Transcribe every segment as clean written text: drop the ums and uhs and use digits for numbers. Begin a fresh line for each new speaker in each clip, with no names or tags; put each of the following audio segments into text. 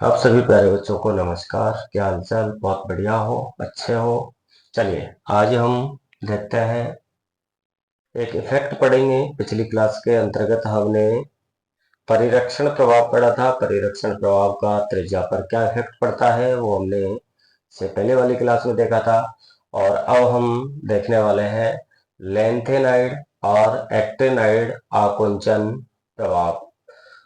आप सभी प्यारे बच्चों को नमस्कार। क्या हालचाल? बहुत बढ़िया हो, अच्छे हो। चलिए आज हम देखते हैं, एक इफेक्ट पढ़ेंगे। पिछली क्लास के अंतर्गत हमने परिरक्षण प्रभाव पढ़ा था। परिरक्षण प्रभाव का त्रिज्या पर क्या इफेक्ट पड़ता है वो हमने से पहले वाली क्लास में देखा था। और अब हम देखने वाले हैं लेंथेनाइड और एक्टेनाइड आकुंचन प्रभाव।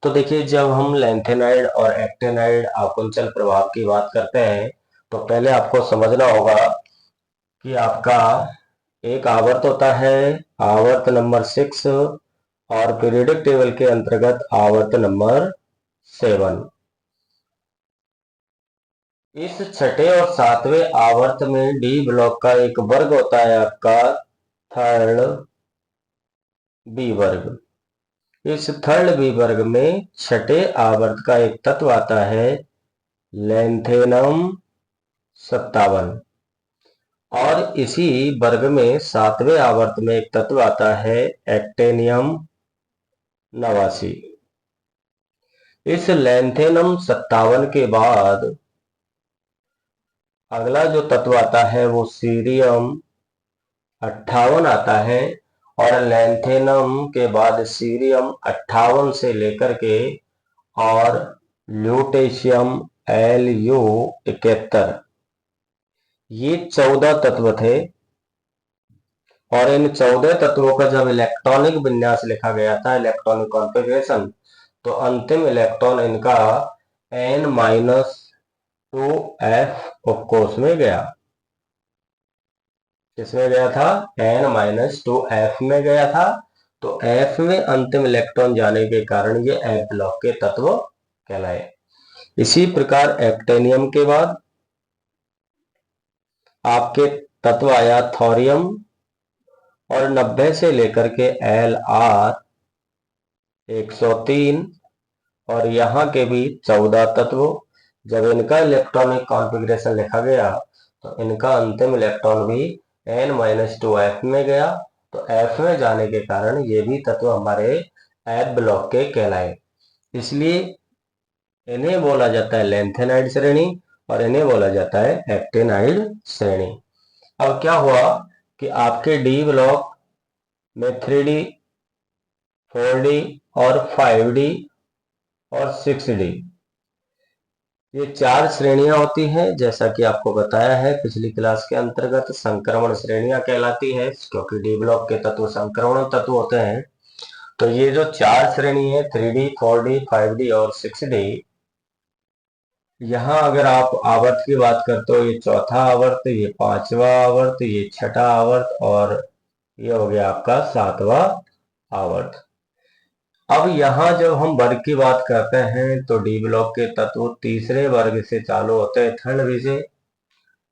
तो देखिए, जब हम लेंथेनाइड और एक्टेनाइड आकुंचन प्रभाव की बात करते हैं तो पहले आपको समझना होगा कि आपका एक आवर्त होता है, आवर्त नंबर 6, और पीरियोडिक टेबल के अंतर्गत आवर्त नंबर 7। इस छठे और सातवें आवर्त में डी ब्लॉक का एक वर्ग होता है, आपका थर्ड बी वर्ग। इस थर्ड बी वर्ग में छठे आवर्त का एक तत्व आता है लेंथेनम 57, और इसी वर्ग में सातवें आवर्त में एक तत्व आता है एक्टेनियम 89। इस लेंथेनम 57 के बाद अगला जो तत्व आता है वो सीरियम 58 आता है, और लेंथेनम के बाद सीरियम 58 से लेकर के और ल्यूटेशियम Lu 71, ये 14 तत्व थे। और इन 14 तत्वों का जब इलेक्ट्रॉनिक विन्यास लिखा गया था, इलेक्ट्रॉनिक कॉन्फ़िगरेशन, तो अंतिम इलेक्ट्रॉन इनका N-2f उपकोष में गया। किसमें गया था? N-2f में गया था। तो F में अंतिम इलेक्ट्रॉन जाने के कारण ये F ब्लॉक के तत्व कहलाए। इसी प्रकार एक्टेनियम के बाद आपके तत्व आया थोरियम, और 90 से लेकर के Lr 103, और यहाँ के भी 14 तत्व। जब इनका इलेक्ट्रॉनिक कॉन्फ़िगरेशन लिखा गया तो इनका अंतिम इलेक्ट्रॉन भी N-2f में गया। तो F में जाने के कारण ये भी तत्व हमारे F ब्लॉक के कहलाए। इसलिए इन्हें बोला जाता है लेंथेनाइड श्रेणी, और इन्हें बोला जाता है एक्टेनाइड श्रेणी। अब क्या हुआ कि आपके डी ब्लॉक में 3D, 4D और 5D और 6D, ये 4 श्रेणियां होती हैं। जैसा कि आपको बताया है पिछली क्लास के अंतर्गत, संक्रमण श्रेणियां कहलाती है, क्योंकि डी ब्लॉक के तत्व संक्रमण तत्व होते हैं। तो ये जो 4 श्रेणी है, 3D, 4D, 5D और 6D, यहाँ अगर आप आवर्त की बात करते हो, ये चौथा आवर्त, ये पांचवा आवर्त, ये छठा आवर्त, और ये हो गया आपका सातवां आवर्त। अब यहाँ जब हम वर्ग की बात करते हैं तो डी ब्लॉक के तत्व तीसरे वर्ग से चालू होते हैं, थर्ड बी से।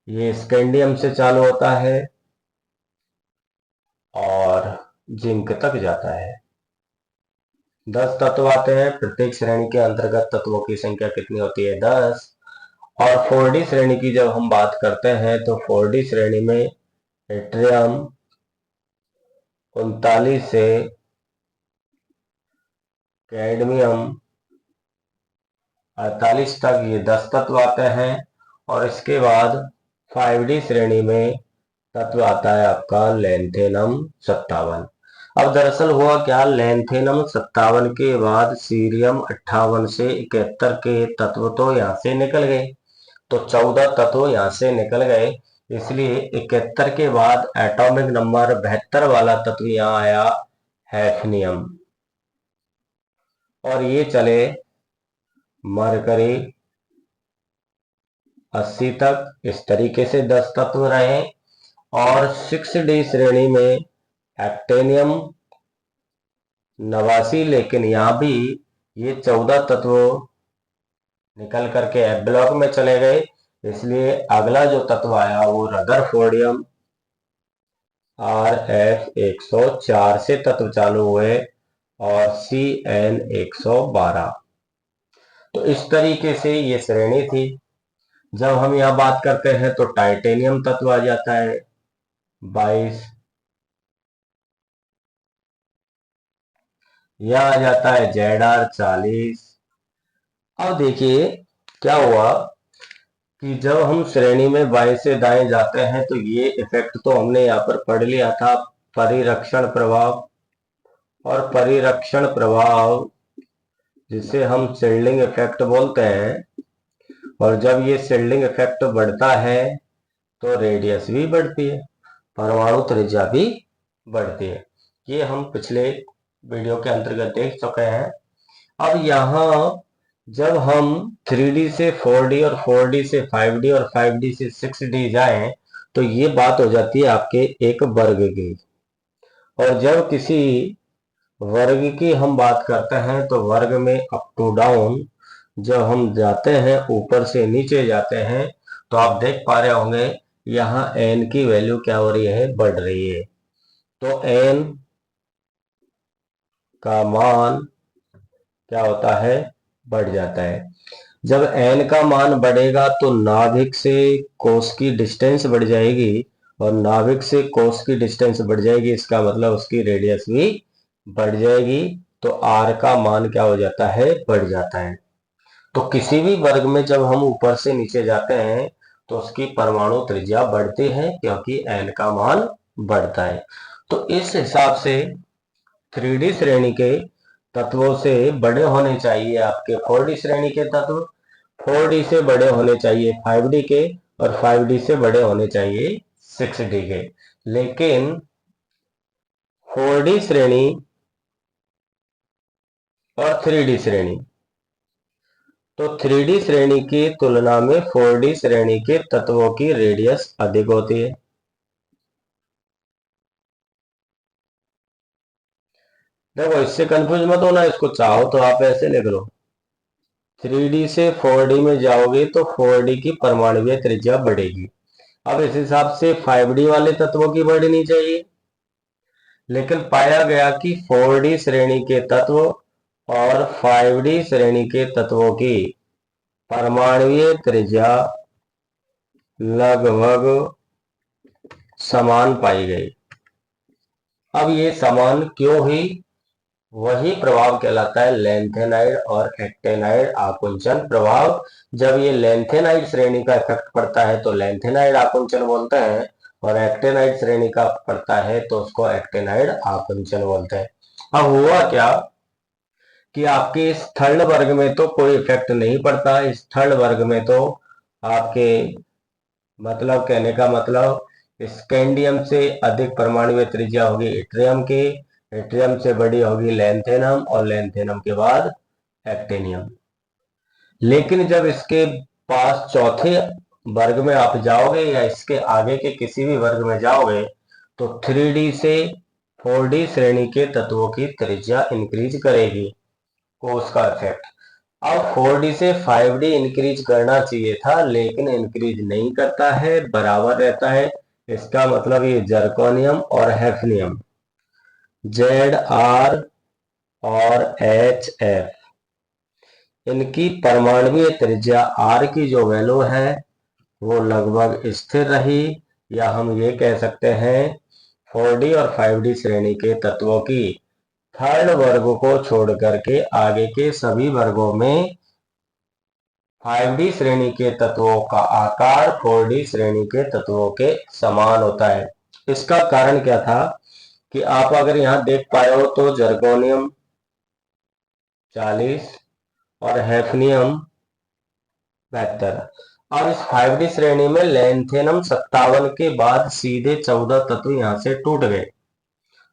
ये स्कैंडियम से चालू होता है और जिंक तक जाता है। 10 तत्व आते हैं। प्रत्येक श्रेणी के अंतर्गत तत्वों की संख्या कितनी होती है? 10। और 4D श्रेणी की जब हम बात करते हैं तो 4D श्रेणी में एट्रियम 39 से कैडमियम 48 तक ये 10 तत्व आते हैं। और इसके बाद 5D श्रेणी में तत्व आता है आपका लेंथेनम 57। अब दरअसल हुआ क्या, लेंथेनम 57 के बाद सीरियम 58 से 71 के तत्व तो यहाँ से निकल गए। तो 14 तत्व यहाँ से निकल गए। इसलिए 71 के बाद एटॉमिक नंबर 72 वाला तत्व यहाँ आया, हैफनियम। और ये चले मरकरी 80 तक। इस तरीके से 10 तत्व रहे। और 6D श्रेणी में एक्टेनियम 89, लेकिन यहाँ भी ये 14 तत्व निकल करके एफ ब्लॉक में चले गए। इसलिए अगला जो तत्व आया वो रदरफोर्डियम Rf 104 से तत्व चालू हुए, और Cn 112। तो इस तरीके से ये श्रेणी थी। जब हम यहाँ बात करते हैं तो टाइटेनियम तत्व आ जाता है 22। यह आ जाता है Zr 40। अब देखिए क्या हुआ कि जब हम श्रेणी में बाएं से दाएं जाते हैं तो ये इफेक्ट तो हमने यहाँ पर पढ़ लिया था, परिरक्षण प्रभाव। और परिरक्षण प्रभाव जिसे हम शिल्डिंग इफेक्ट बोलते हैं, और जब ये शिल्डिंग इफेक्ट बढ़ता है तो रेडियस भी बढ़ती है, परमाणु त्रिज्या भी बढ़ती है। ये हम पिछले वीडियो के अंतर्गत देख चुके हैं। अब यहाँ जब हम 3D से 4D और 4D से 5D और 5D से 6D जाएं तो ये बात हो जाती है आपके एक वर्ग की। और जब किसी वर्ग की हम बात करते हैं तो वर्ग में अप टू डाउन जब हम जाते हैं, ऊपर से नीचे जाते हैं, तो आप देख पा रहे होंगे यहाँ n की वैल्यू क्या हो रही है, बढ़ रही है। तो n का मान क्या होता है, बढ़ जाता है। जब n का मान बढ़ेगा तो नाभिक से कोष की डिस्टेंस बढ़ जाएगी, और नाभिक से कोष की डिस्टेंस बढ़ जाएगी, इसका मतलब उसकी रेडियस भी बढ़ जाएगी। तो r का मान क्या हो जाता है, बढ़ जाता है। तो किसी भी वर्ग में जब हम ऊपर से नीचे जाते हैं तो उसकी परमाणु त्रिज्या बढ़ती है, क्योंकि n का मान बढ़ता है। तो इस हिसाब से 3D श्रेणी के तत्वों से बड़े होने चाहिए आपके 4D श्रेणी के तत्व, 4D से बड़े होने चाहिए 5D के, और 5D से बड़े होने चाहिए 6D के। लेकिन 4D श्रेणी और 3D श्रेणी, तो 3D श्रेणी की तुलना में 4D श्रेणी के तत्वों की रेडियस अधिक होती है। देखो, इससे कंफ्यूज मत होना, इसको चाहो तो आप ऐसे लिख लो, 3D से 4D में जाओगे तो 4D की परमाणुीय त्रिज्या बढ़ेगी। अब इस हिसाब से 5D वाले तत्वों की बढ़नी चाहिए, लेकिन पाया गया कि 4D श्रेणी के तत्व और 5D श्रेणी के तत्वों की परमाणुीय त्रिज्या लगभग समान पाई गई। अब ये समान क्यों हुई, वही प्रभाव कहलाता है लेंथेनाइड और एक्टेनाइड आकुंचन प्रभाव। जब ये लेंथेनाइड श्रेणी का इफेक्ट पड़ता है तो लेंथेनाइड आकुंचन बोलते हैं, और एक्टेनाइड श्रेणी का पड़ता है तो उसको एक्टेनाइड आकुंचन बोलते हैं। अब हुआ क्या कि आपके इस थर्ड वर्ग में तो कोई इफेक्ट नहीं पड़ता। इस थर्ड वर्ग में तो आपके, मतलब कहने का मतलब, स्कैंडियम से अधिक परमाणुीय त्रिज्या होगी इट्रियम की, इट्रियम से बड़ी होगी लेंथेनम, और लेंथेनम के बाद एक्टेनियम। लेकिन जब इसके पास चौथे वर्ग में आप जाओगे या इसके आगे के किसी भी वर्ग में जाओगे तो 3D से 4D श्रेणी के तत्वों की त्रिज्या इंक्रीज करेगी, कोस का इफेक्ट। अब 4D से 5D इंक्रीज करना चाहिए था, लेकिन इंक्रीज नहीं करता है, बराबर रहता है। इसका मतलब ये जर्कोनियम और हैफनियम, ZR और HF, इनकी परमाणुीय त्रिज्या R की जो वैल्यू है वो लगभग स्थिर रही, या हम ये कह सकते हैं 4D और 5D श्रेणी के तत्वों की थर्ड वर्ग को छोड़ करके आगे के सभी वर्गों में 5D श्रेणी के तत्वों का आकार 4D श्रेणी के तत्वों के समान होता है। इसका कारण क्या था कि आप अगर यहाँ देख पाए हो तो जर्कोनियम 40 और हैफनियम 72, और इस 5D श्रेणी में लेंथेनम 57 के बाद सीधे 14 तत्व यहाँ से टूट गए,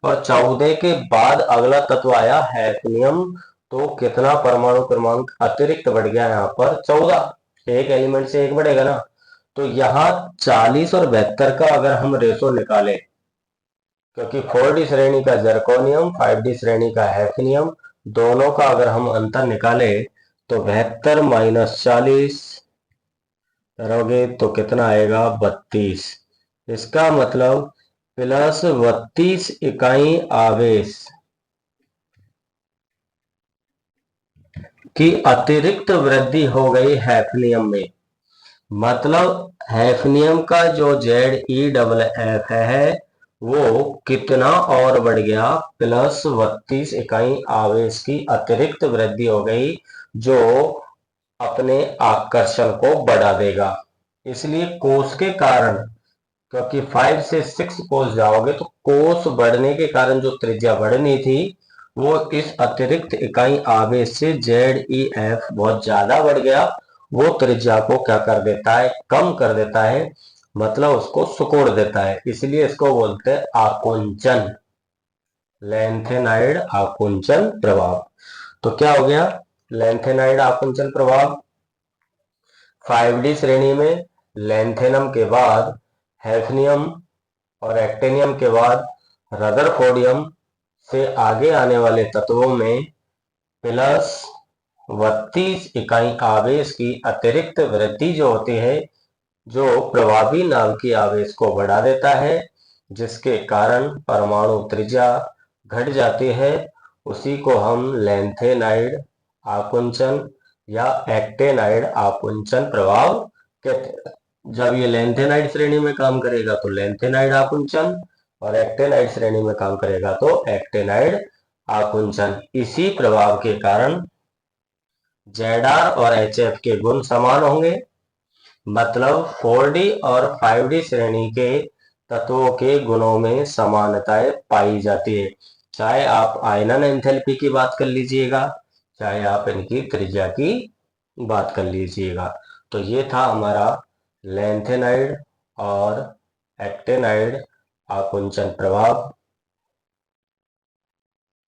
और 14 के बाद अगला तत्व आया हैफनियम। तो कितना परमाणु क्रमांक अतिरिक्त बढ़ गया यहाँ पर, 14, एक एलिमेंट से एक बढ़ेगा ना। तो यहाँ 40 और 72 का अगर हम रेशो निकालें, क्योंकि 4D श्रेणी का जर्कोनियम, 5D श्रेणी का हैफनियम, दोनों का अगर हम अंतर निकालें तो 72 माइनस 40 करोगे तो कितना आएगा, 32। इसका मतलब प्लस 32 इकाई आवेश की अतिरिक्त वृद्धि हो गई हैफनियम में। मतलब हैफनियम का जो ZeFF है वो कितना और बढ़ गया, प्लस 32 इकाई आवेश की अतिरिक्त वृद्धि हो गई, जो अपने आकर्षण को बढ़ा देगा। इसलिए कोस के कारण, क्योंकि 5 से 6 कोस जाओगे तो कोस बढ़ने के कारण जो त्रिज्या बढ़नी थी वो इस अतिरिक्त इकाई आवेश से ZEF बहुत ज्यादा बढ़ गया। वो त्रिज्या को क्या कर देता है, कम कर देता है, मतलब उसको सिकोड़ देता है। इसलिए इसको बोलते हैं आकुंचन, लेंथेनाइड आकुंचन प्रभाव। तो क्या हो गया, लेंथेनाइड आकुंचन प्रभाव 5D श्रेणी में लेंथेनम के बाद हैफनियम और एक्टेनियम के बाद रदरफोर्डियम से आगे आने वाले तत्वों में प्लस 32 इकाई आवेश की अतिरिक्त वृद्धि जो होती है, जो प्रभावी नाभिक की आवेश को बढ़ा देता है, जिसके कारण परमाणु त्रिज्या घट जाती है, उसी को हम लेंथेनाइड आकुंचन या एक्टेनाइड आकुंचन प्रभाव कहते हैं। जब ये लेंथेनाइड श्रेणी में काम करेगा तो लेंथेनाइड आकुंचन, और एक्टेनाइड श्रेणी में काम करेगा तो एक्टेनाइड आकुंचन। इसी प्रभाव के कारण ZR और HF के गुण समान होंगे, मतलब 4D और 5D श्रेणी के तत्वों के गुणों में समानताएं पाई जाती है। चाहे आप आयनन एंथैल्पी की बात कर लीजिएगा, चाहे आप इनकी त्रिज्या की बात कर लीजिएगा। तो ये था हमारा लेंथेनाइड और एक्टेनाइड आकुंचन प्रभाव।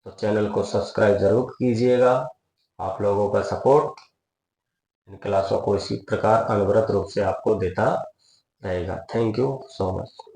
तो चैनल को सब्सक्राइब जरूर कीजिएगा। आप लोगों का सपोर्ट इन क्लासों को इसी प्रकार अनवरत रूप से आपको देता रहेगा। Thank you so much.